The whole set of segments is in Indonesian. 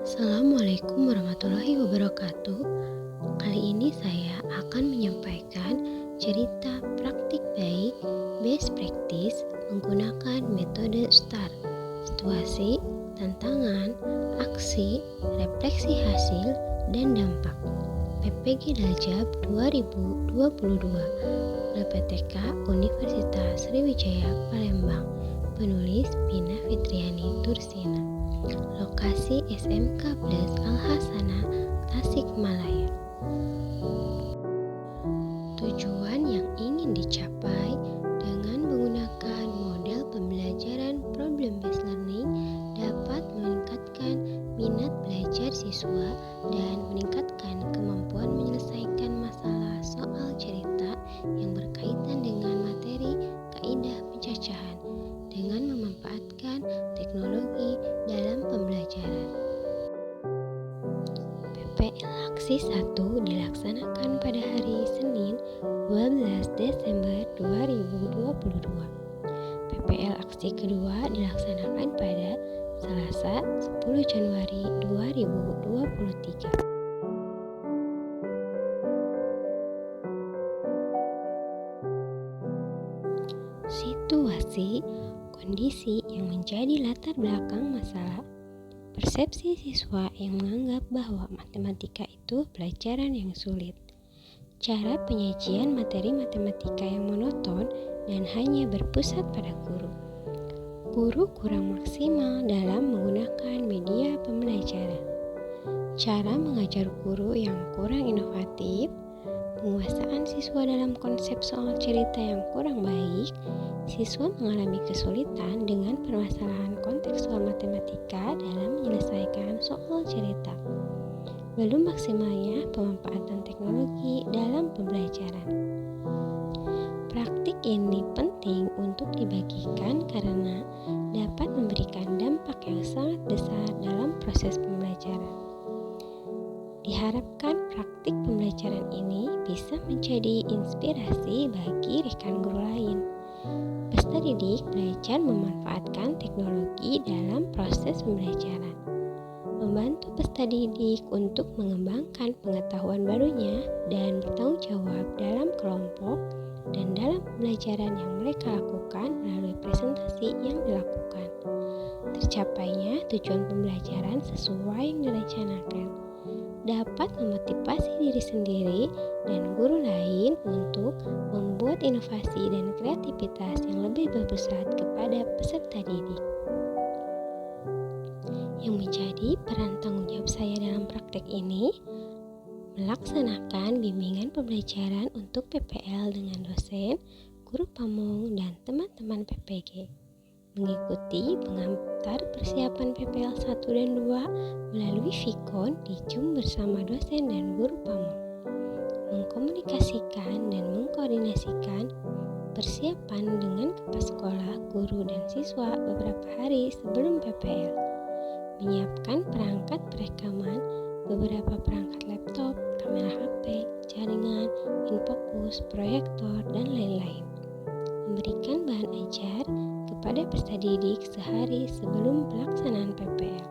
Assalamualaikum warahmatullahi wabarakatuh. Kali ini saya akan menyampaikan cerita praktik baik best practice menggunakan metode STAR. Situasi, tantangan, aksi, refleksi hasil, dan dampak. PPG Daljab 2022 LPTK Universitas Sriwijaya Palembang. Penulis Bina Fitriani Tursina. Lokasi SMK Plus Al-Hasanah, Tasikmalaya. Tujuan yang ingin dicapai dengan menggunakan model pembelajaran problem-based learning dapat meningkatkan minat belajar siswa dan meningkatkan kemampuan menyelesaikan masalah soal cerita yang berkaitan dengan materi kaidah pencacahan dengan memanfaatkan teknologi dalam pembelajaran. PPL Aksi 1 dilaksanakan pada hari Senin 12 Desember 2022. PPL Aksi kedua dilaksanakan pada Selasa 10 Januari 2023. Situasi kondisi yang menjadi latar belakang masalah, persepsi siswa yang menganggap bahwa matematika itu pelajaran yang sulit, cara penyajian materi matematika yang monoton dan hanya berpusat pada guru. Guru kurang maksimal dalam menggunakan media pembelajaran, cara mengajar guru yang kurang inovatif, penguasaan siswa dalam konsep soal cerita yang kurang baik. Siswa mengalami kesulitan dengan permasalahan kontekstual matematika dalam menyelesaikan soal cerita. Belum maksimalnya pemanfaatan teknologi dalam pembelajaran. Praktik ini penting untuk dibagikan karena dapat memberikan dampak yang sangat besar dalam proses pembelajaran. Diharapkan praktik pembelajaran ini bisa menjadi inspirasi bagi rekan guru lain. Peserta didik belajar memanfaatkan teknologi dalam proses pembelajaran, membantu peserta didik untuk mengembangkan pengetahuan barunya dan bertanggung jawab dalam kelompok dan dalam pembelajaran yang mereka lakukan melalui presentasi yang dilakukan. Tercapainya tujuan pembelajaran sesuai yang direncanakan dapat memotivasi diri sendiri dan guru lain untuk membuat inovasi dan kreativitas yang lebih berpusat kepada peserta didik. Yang menjadi peran tanggung jawab saya dalam praktek ini, melaksanakan bimbingan pembelajaran untuk PPL dengan dosen, guru pamong, dan teman-teman PPG. Mengikuti pengantar persiapan PPL 1 dan 2 melalui Vikon di Zoom bersama dosen dan guru pamong. Mengkomunikasikan dan mengkoordinasikan persiapan dengan kepala sekolah, guru, dan siswa beberapa hari sebelum PPL. Menyiapkan perangkat perekaman, beberapa perangkat laptop, kamera HP, jaringan, infocus, proyektor, dan lain-lain. Memberikan bahan ajar kepada peserta didik sehari sebelum pelaksanaan PPL.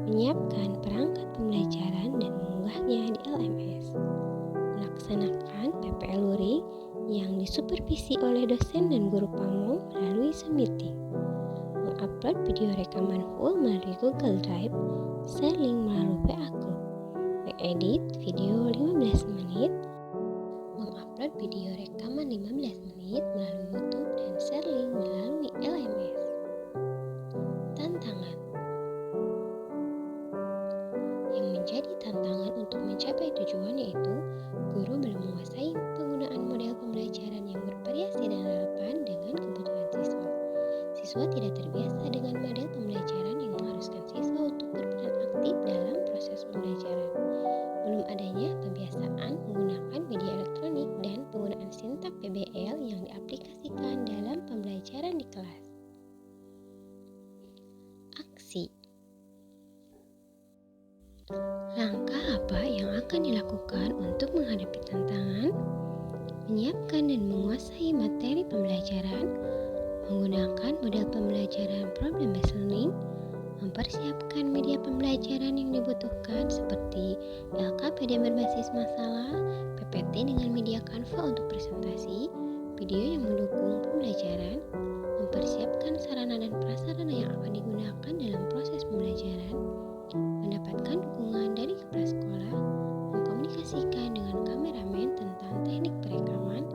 Menyiapkan perangkat pembelajaran dan mengunggahnya di LMS. Melaksanakan PPL luring yang disupervisi oleh dosen dan guru pamong melalui Zoom meeting. Mengupload video rekaman full melalui Google Drive, share link melalui WA Group. Mengedit video 15 menit, mengupload video rekaman 15 menit melalui YouTube dan share link melalui LMS. Tantangan yang menjadi tantangan untuk mencapai tujuan yaitu guru belum menguasai penggunaan model pembelajaran yang bervariasi dan relevan dengan kebutuhan siswa. Siswa tidak terbiasa dengan model pembelajaran yang mengharuskan siswa untuk berperan aktif dalam proses pembelajaran. Belum adanya pembiasaan menggunakan media elektronik dan penggunaan sintak PBL yang diaplikasikan dalam pembelajaran di kelas. Aksi. Langkah apa yang akan dilakukan untuk menghadapi tantangan? Menyiapkan dan menguasai materi pembelajaran, menggunakan model pembelajaran problem-based learning, mempersiapkan media pembelajaran yang dibutuhkan seperti LKPD berbasis masalah, PPT dengan media Canva untuk presentasi, video yang mendukung pembelajaran, mempersiapkan sarana dan prasarana yang akan digunakan dalam proses pembelajaran, mendapatkan dukungan dari kepala sekolah, mengkomunikasikan dengan kameramen tentang teknik perekaman,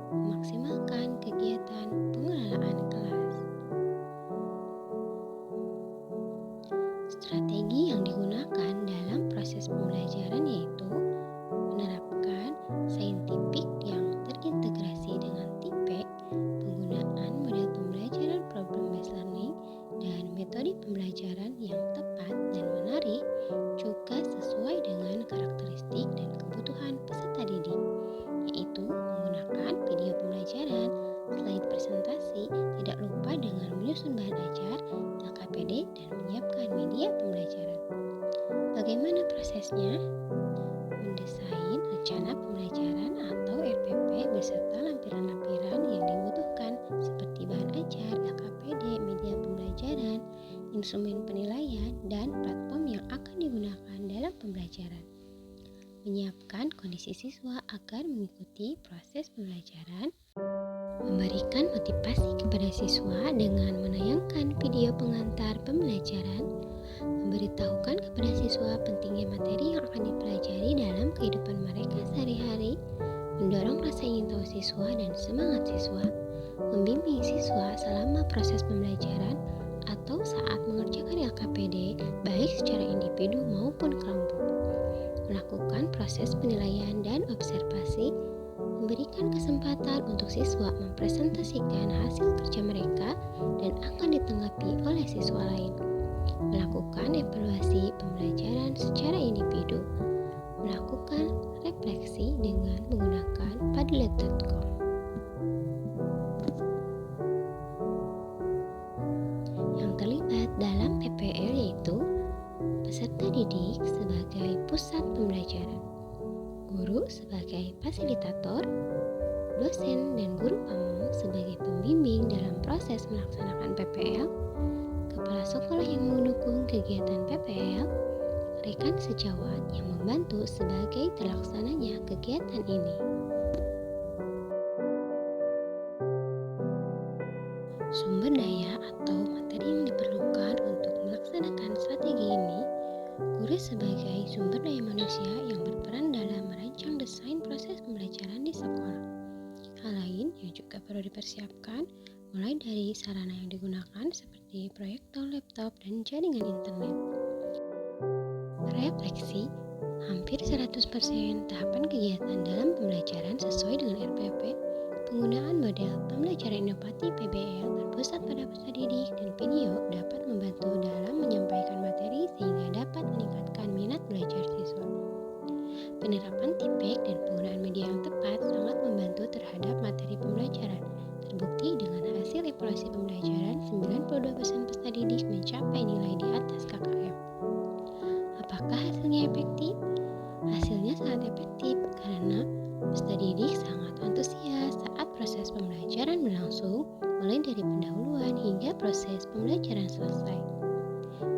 memaksimalkan kegiatan pengelolaan kelas. Strategi yang digunakan dalam proses pembelajaran yaitu menerapkan saintifik yang terintegrasi dengan TIPEC, penggunaan model pembelajaran problem-based learning, dan metode pembelajaran yang tepat dan menarik juga sesuai dengan karakteristik dan kebutuhan peserta didik, yaitu menggunakan video pembelajaran, slide presentasi, tidak lupa dengan menyusun bahan ajar, LKPD, dan menyiapkan media pembelajaran. Bagaimana prosesnya? Mendesain rencana pembelajaran atau RPP beserta lampiran-lampiran yang dibutuhkan seperti bahan ajar, LKPD, media pembelajaran, instrumen penilaian, dan platform yang akan digunakan dalam pembelajaran. Menyiapkan kondisi siswa agar mengikuti proses pembelajaran, memberikan motivasi kepada siswa dengan menayangkan video pengantar pembelajaran, memberitahukan kepada siswa pentingnya materi yang akan dipelajari dalam kehidupan mereka sehari-hari, mendorong rasa ingin tahu siswa dan semangat siswa, membimbing siswa selama proses pembelajaran atau saat mengerjakan LKPD baik secara individu maupun kelompok, melakukan proses penilaian dan observasi, memberikan kesempatan untuk siswa mempresentasikan hasil kerja mereka dan akan ditanggapi oleh siswa lain, melakukan evaluasi pembelajaran secara individu, melakukan refleksi dengan menggunakan padlet.com. Yang terlibat dalam PPL yaitu peserta didik sebagai pusat pembelajaran, guru sebagai fasilitator, dosen dan guru pamong sebagai pembimbing dalam proses melaksanakan PPL, kepala sekolah yang mendukung kegiatan PPL, rekan sejawat yang membantu sebagai terlaksananya kegiatan ini. Sumber daya atau materi yang diperlukan untuk melaksanakan strategi ini, guru sebagai sumber daya manusia yang berperan dalam merancang desain proses pembelajaran di sekolah. Hal lain yang juga perlu dipersiapkan mulai dari sarana yang digunakan seperti proyektor, laptop, dan jaringan internet. Refleksi, hampir 100% tahapan kegiatan dalam pembelajaran sesuai dengan RPP, penggunaan model pembelajaran inovatif PBL berpusat pada peserta didik dan video dapat membantu dalam menyampaikan materi sehingga dapat meningkatkan minat belajar siswa. Penerapan TIPEC dan penggunaan media yang tepat sangat membantu terhadap materi pembelajaran. Terbukti dengan hasil evaluasi pembelajaran, 92% peserta didik mencapai nilai di atas KKM. Apakah hasilnya efektif? Hasilnya sangat efektif karena peserta didik sangat antusias saat proses pembelajaran berlangsung, mulai dari pendahuluan hingga proses pembelajaran selesai.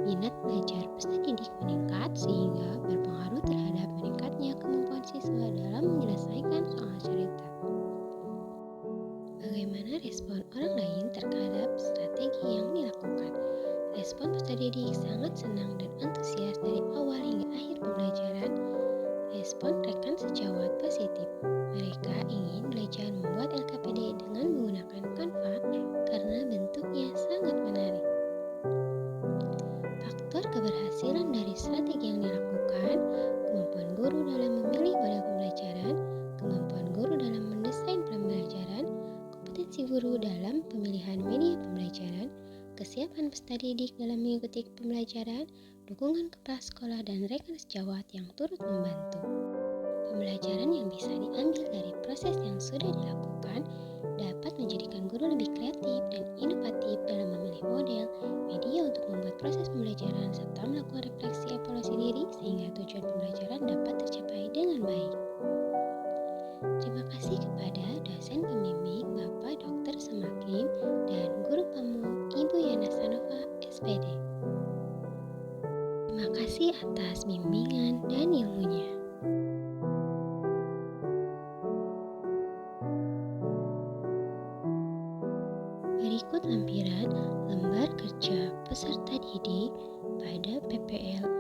Minat belajar peserta didik meningkat sehingga berpengaruh terhadap meningkatnya kemampuan siswa dalam menyelesaikan soal cerita. Bagaimana respon orang lain terhadap strategi yang dilakukan? Respon peserta didik sangat senang dan antusias dari awal hingga akhir pembelajaran. Respon rekan sejawat positif. Mereka ingin belajar membuat LKPD dengan menggunakan Canva karena bentuknya sangat menarik. Faktor keberhasilan dari strategi yang dilakukan, kemampuan guru dalam memilih model pembelajaran, kemampuan guru dalam mendesain pembelajaran, kompetensi guru dalam pemilihan media pembelajaran, kesiapan peserta didik dalam mengikuti pembelajaran, dukungan kepala sekolah dan rekan sejawat yang turut membantu. Pembelajaran yang bisa diambil dari proses yang sudah dilakukan dapat menjadikan guru lebih kreatif dan inovatif dalam memilih model, media untuk membuat proses pembelajaran serta melakukan refleksi evaluasi diri sehingga tujuan pembelajaran dapat tercapai dengan baik. Terima kasih kepada dosen pembimbing Bapak Dr. Semakim dan guru pamong Ibu Yana Sanova, SPD. Terima kasih atas bimbingan dan ilmunya. Berikut lampiran lembar kerja peserta didik pada PPL